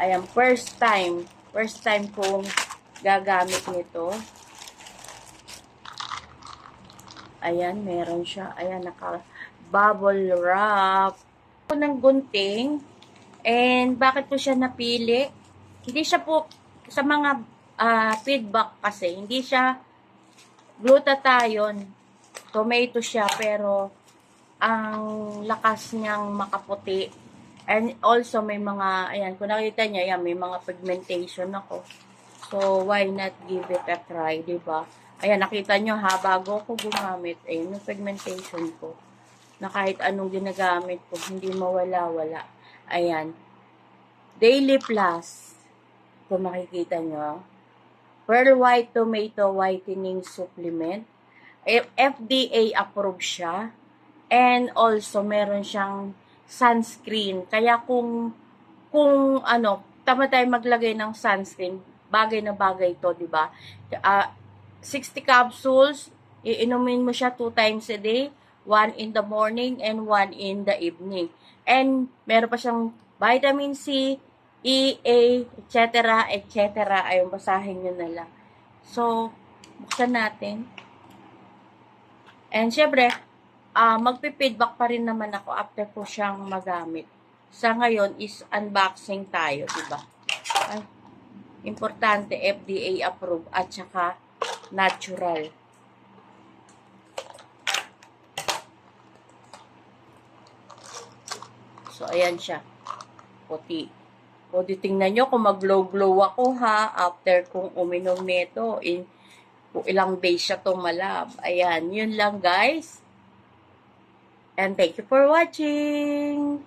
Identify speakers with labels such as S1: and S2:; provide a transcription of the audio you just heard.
S1: Ayan, first time. First time kong gagamit nito. Ayan, meron siya. Ayan, naka-bubble wrap. Ito ng gunting. And bakit po siya napili? Hindi siya po, sa mga feedback kasi, hindi siya glutathione. Tomato siya, pero ang lakas niyang makaputi. And also, may mga, ayan, kung nakita niyo, ayan, may mga pigmentation ako. So, why not give it a try, diba? Ayan, nakita nyo ha, bago ako gumamit, ayun, yung pigmentation ko, na kahit anong ginagamit ko, hindi mawala-wala. Ayan. Daily Plus, kung makikita nyo, Pearl White Tomato Whitening Supplement. FDA approved siya. And also, meron siyang sunscreen. Kaya kung tama tayo maglagay ng sunscreen, bagay na bagay to, di ba? 60 capsules, iinumin mo siya 2 times a day, 1 in the morning and 1 in the evening. And meron pa siyang vitamin C, E, A, etc., etc. Ayun, basahin nyo na lang. So, buksan natin. And syempre, magpi-feedback pa rin naman ako after ko siyang magamit. Sa ngayon is unboxing tayo, diba? Ay, importante, FDA approved at saka natural. So, ayan siya. Puti. O, tingnan nyo kung mag-glow-glow ako ha after kong uminom nito. Kung ilang days siya tumalab. Ayan, yun lang guys. And thank you for watching.